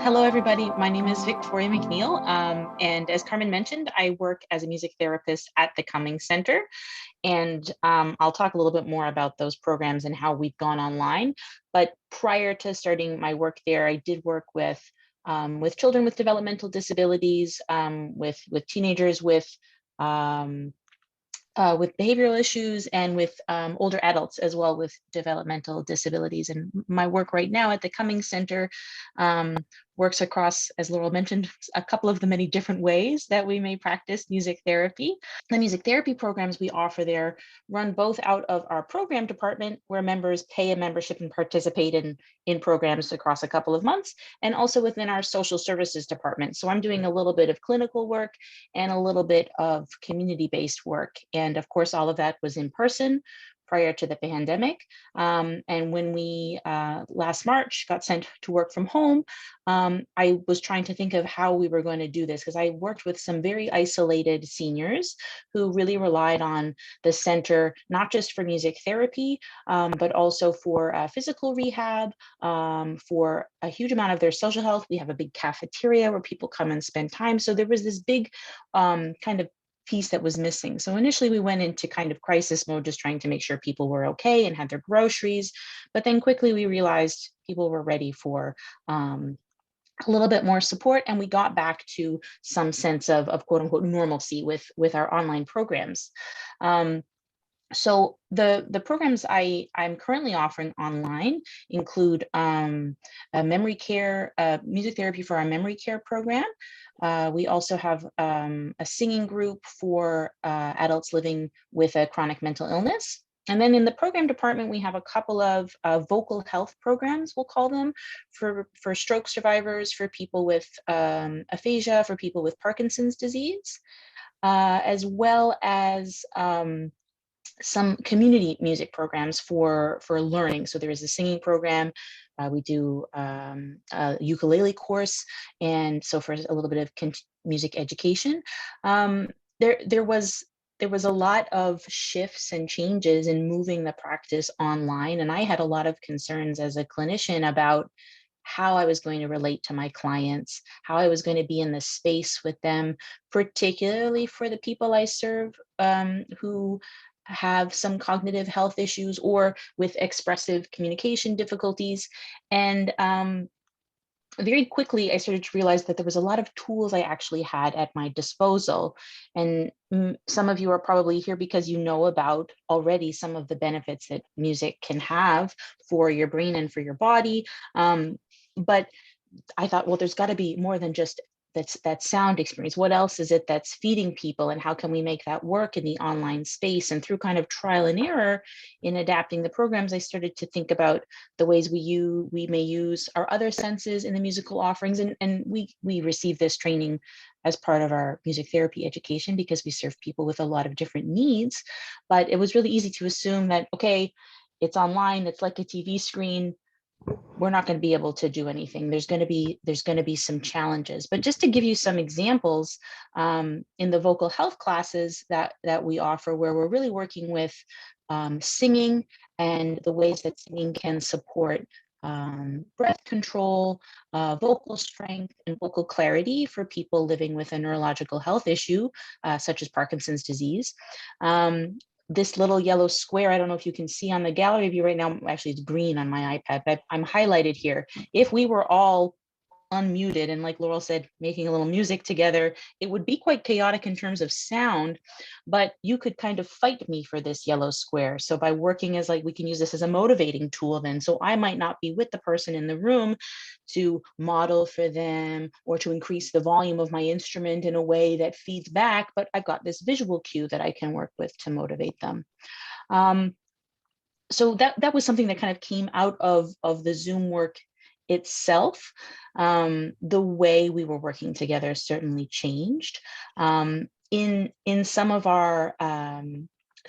Hello, everybody. My name is Victoria McNeill. And as Carmen mentioned, I work as a music therapist at the Cummings Center. And I'll talk a little bit more about those programs and how we've gone online. But prior to starting my work there, I did work with children with developmental disabilities, with teenagers with behavioral issues, and with older adults as well with developmental disabilities. And my work right now at the Cummings Center works across, as Laurel mentioned, a couple of the many different ways that we may practice music therapy. The music therapy programs we offer there run both out of our program department, where members pay a membership and participate in programs across a couple of months, and also within our social services department. So I'm doing a little bit of clinical work and a little bit of community-based work. And of course, all of that was in person prior to the pandemic. And when we last March got sent to work from home, I was trying to think of how we were going to do this, because I worked with some very isolated seniors who really relied on the center, not just for music therapy, but also for physical rehab, for a huge amount of their social health. We have a big cafeteria where people come and spend time. So there was this big kind of piece that was missing. So initially we went into kind of crisis mode, just trying to make sure people were okay and had their groceries. But then quickly we realized people were ready for a little bit more support, and we got back to some sense of quote unquote normalcy with our online programs. So the programs I'm currently offering online include a memory care, music therapy for our memory care program. We also have a singing group for adults living with a chronic mental illness. And then in the program department, we have a couple of vocal health programs, we'll call them, for stroke survivors, for people with aphasia, for people with Parkinson's disease, as well as some community music programs for learning. So there is a singing program. We do a ukulele course, and so for a little bit of music education. There was a lot of shifts and changes in moving the practice online, and I had a lot of concerns as a clinician about how I was going to relate to my clients, how I was going to be in the space with them, particularly for the people I serve who have some cognitive health issues or with expressive communication difficulties. And very quickly, I started to realize that there was a lot of tools I actually had at my disposal. And some of you are probably here because you know about already some of the benefits that music can have for your brain and for your body. But I thought, well, there's got to be more than just that sound experience. What else is it that's feeding people, and how can we make that work in the online space? And through kind of trial and error in adapting the programs, I started to think about the ways we may use our other senses in the musical offerings. And we receive this training as part of our music therapy education because we serve people with a lot of different needs. But it was really easy to assume that, okay, it's online, it's like a TV screen, we're not going to be able to do anything. There's going to be some challenges. But just to give you some examples, in the vocal health classes that we offer, where we're really working with singing and the ways that singing can support breath control, vocal strength, and vocal clarity for people living with a neurological health issue, such as Parkinson's disease. This little yellow square, I don't know if you can see on the gallery view right now, actually it's green on my iPad, but I'm highlighted here. If we were all unmuted and, like Laurel said, making a little music together, it would be quite chaotic in terms of sound, but you could kind of fight me for this yellow square. So by working as, like, we can use this as a motivating tool then. So I might not be with the person in the room to model for them or to increase the volume of my instrument in a way that feeds back, but I've got this visual cue that I can work with to motivate them. So that was something that kind of came out of the Zoom work itself. The way we were working together certainly changed. In some of our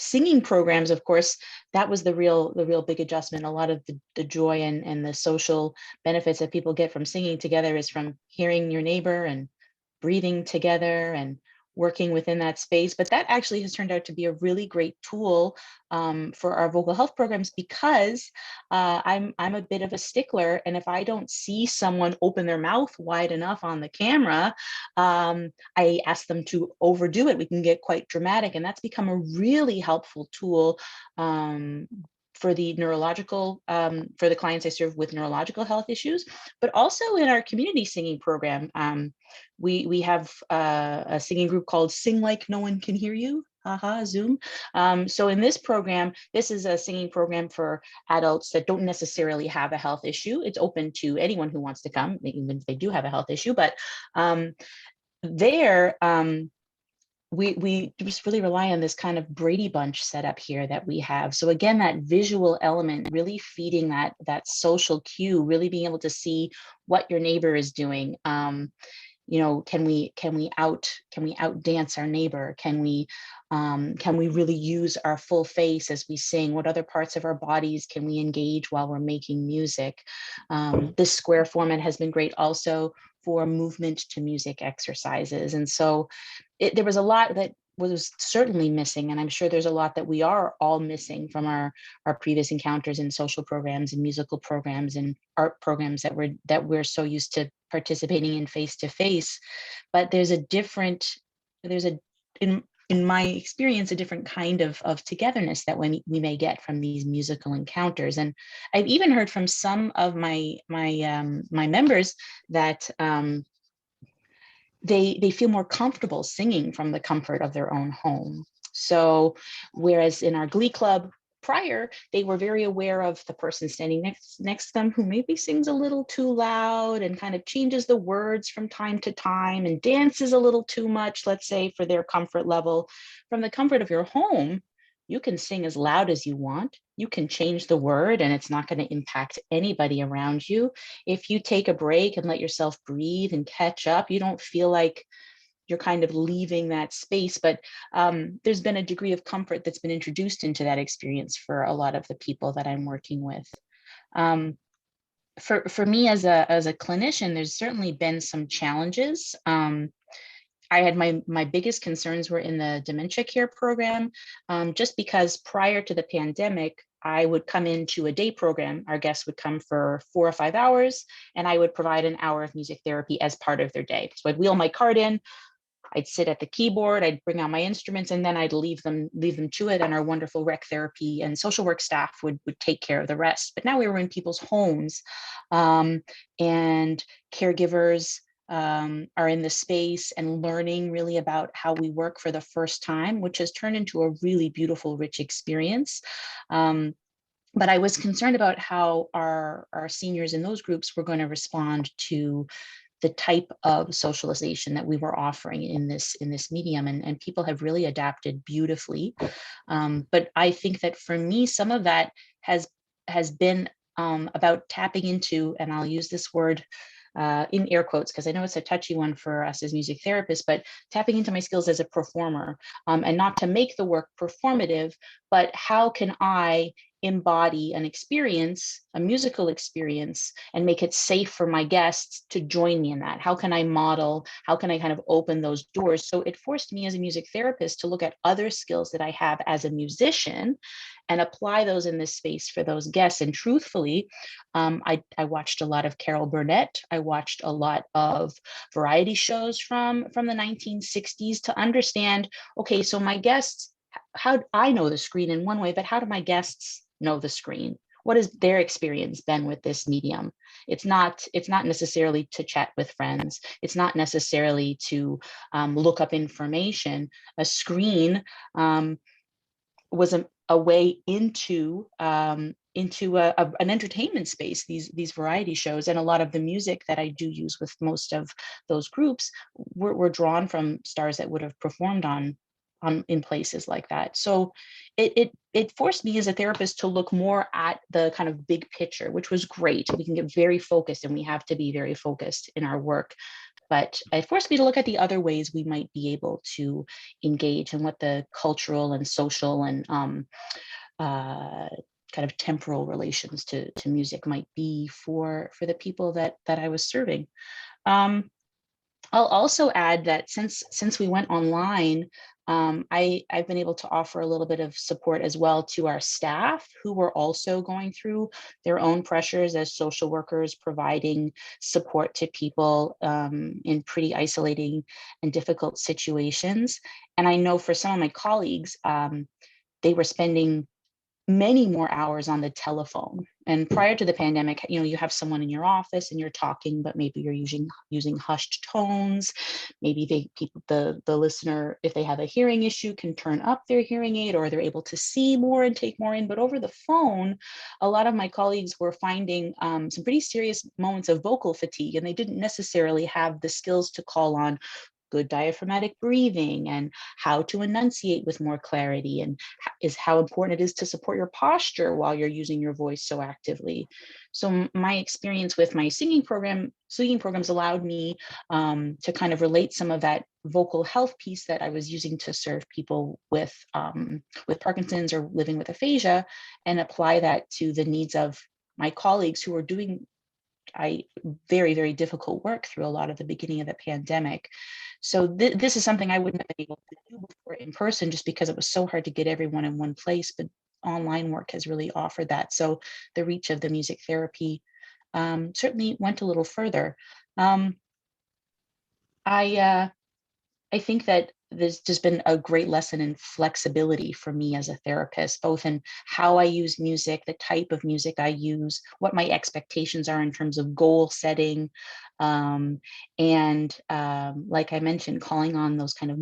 singing programs, of course, that was the real big adjustment. A lot of the joy and the social benefits that people get from singing together is from hearing your neighbor and breathing together and working within that space. But that actually has turned out to be a really great tool for our vocal health programs, because I'm a bit of a stickler, and if I don't see someone open their mouth wide enough on the camera, I ask them to overdo it. We can get quite dramatic, and that's become a really helpful tool for the neurological, for the clients I serve with neurological health issues, but also in our community singing program. We have a singing group called Sing Like No One Can Hear You. Haha, Zoom. So in this program, this is a singing program for adults that don't necessarily have a health issue. It's open to anyone who wants to come, even if they do have a health issue. But there, we just really rely on this kind of Brady Bunch setup here that we have. So again, that visual element, really feeding that social cue, really being able to see what your neighbor is doing. You know, can we out dance our neighbor? Can we really use our full face as we sing? What other parts of our bodies can we engage while we're making music? This square format has been great also for movement to music exercises. And so there was a lot that was certainly missing, and I'm sure there's a lot that we are all missing from our previous encounters in social programs and musical programs and art programs that we're so used to participating in face to face. But there's in my experience, a different kind of togetherness that we may get from these musical encounters. And I've even heard from some of my members that they feel more comfortable singing from the comfort of their own home. So whereas in our Glee Club prior, they were very aware of the person standing next to them who maybe sings a little too loud and kind of changes the words from time to time and dances a little too much, let's say, for their comfort level. From the comfort of your home, you can sing as loud as you want. You can change the word and it's not going to impact anybody around you. If you take a break and let yourself breathe and catch up, you don't feel like you're kind of leaving that space. But there's been a degree of comfort that's been introduced into that experience for a lot of the people that I'm working with. For me as a clinician, there's certainly been some challenges. I had my biggest concerns were in the dementia care program, just because prior to the pandemic, I would come into a day program. Our guests would come for 4 or 5 hours, and I would provide an hour of music therapy as part of their day. So I'd wheel my cart in, I'd sit at the keyboard, I'd bring out my instruments, and then I'd leave them to it, and our wonderful rec therapy and social work staff would take care of the rest. But now we were in people's homes, and caregivers are in the space and learning really about how we work for the first time, which has turned into a really beautiful, rich experience. But I was concerned about how our seniors in those groups were going to respond to the type of socialization that we were offering in this medium, and people have really adapted beautifully. But I think that for me, some of that has been about tapping into, and I'll use this word in air quotes, because I know it's a touchy one for us as music therapists, but tapping into my skills as a performer, and not to make the work performative, but how can I embody an experience, a musical experience, and make it safe for my guests to join me in that? How can I model? How can I kind of open those doors? So it forced me as a music therapist to look at other skills that I have as a musician and apply those in this space for those guests. And truthfully, I watched a lot of Carol Burnett. I watched a lot of variety shows from the 1960s to understand, okay, so my guests, how I know the screen in one way, but how do my guests know the screen? What has their experience been with this medium? It's not necessarily to chat with friends. It's not necessarily to look up information. A screen was a way into an entertainment space, these variety shows. And a lot of the music that I do use with most of those groups were drawn from stars that would have performed on in places like that. So it forced me as a therapist to look more at the kind of big picture, which was great. We can get very focused, and we have to be very focused in our work. But it forced me to look at the other ways we might be able to engage, and what the cultural and social and kind of temporal relations to music might be for the people that I was serving. I'll also add that since we went online, I've been able to offer a little bit of support as well to our staff who were also going through their own pressures as social workers, providing support to people in pretty isolating and difficult situations. And I know for some of my colleagues, they were spending many more hours on the telephone. And prior to the pandemic, you have someone in your office and you're talking, but maybe you're using hushed tones. Maybe the listener, if they have a hearing issue, can turn up their hearing aid, or they're able to see more and take more in. But over the phone, a lot of my colleagues were finding some pretty serious moments of vocal fatigue, and they didn't necessarily have the skills to call on good diaphragmatic breathing and how to enunciate with more clarity, and is how important it is to support your posture while you're using your voice so actively. So my experience with my singing programs allowed me to kind of relate some of that vocal health piece that I was using to serve people with Parkinson's or living with aphasia, and apply that to the needs of my colleagues who were doing very, very difficult work through a lot of the beginning of the pandemic. So this is something I wouldn't have been able to do before in person, just because it was so hard to get everyone in one place, but online work has really offered that. So the reach of the music therapy certainly went a little further. Um, I I think that there's just been a great lesson in flexibility for me as a therapist, both in how I use music, the type of music I use, what my expectations are in terms of goal setting, and like I mentioned, calling on those kind of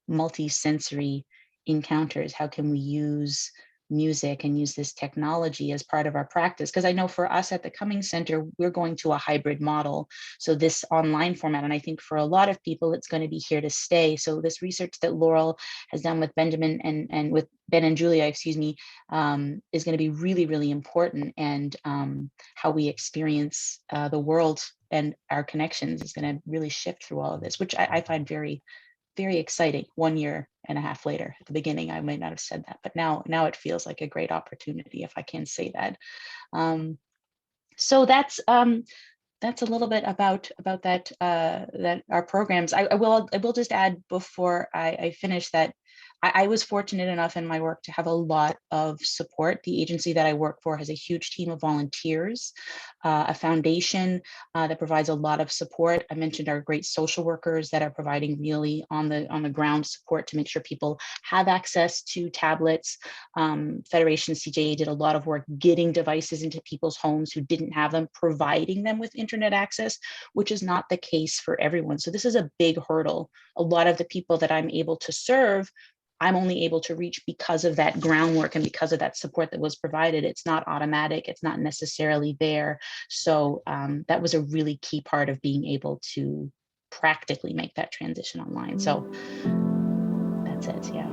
multi-sensory encounters. How can we use music and use this technology as part of our practice? Because I know for us at the Cummings Center, we're going to a hybrid model. So this online format, and I think for a lot of people, it's going to be here to stay. So this research that Laurel has done with Benjamin and with Ben and Julia, excuse me, is going to be really, really important. And how we experience the world and our connections is going to really shift through all of this, which I find very, very exciting. 1.5 years later. At the beginning, I might not have said that, but now it feels like a great opportunity, if I can say that. So that's a little bit about that that our programs. I will just add before I finish that I was fortunate enough in my work to have a lot of support. The agency that I work for has a huge team of volunteers, a foundation that provides a lot of support. I mentioned our great social workers that are providing really on the ground support to make sure people have access to tablets. Federation CJA did a lot of work getting devices into people's homes who didn't have them, providing them with internet access, which is not the case for everyone. So this is a big hurdle. A lot of the people that I'm able to serve, I'm only able to reach because of that groundwork and because of that support that was provided. It's not automatic. It's not necessarily there. So that was a really key part of being able to practically make that transition online. So that's it. Yeah.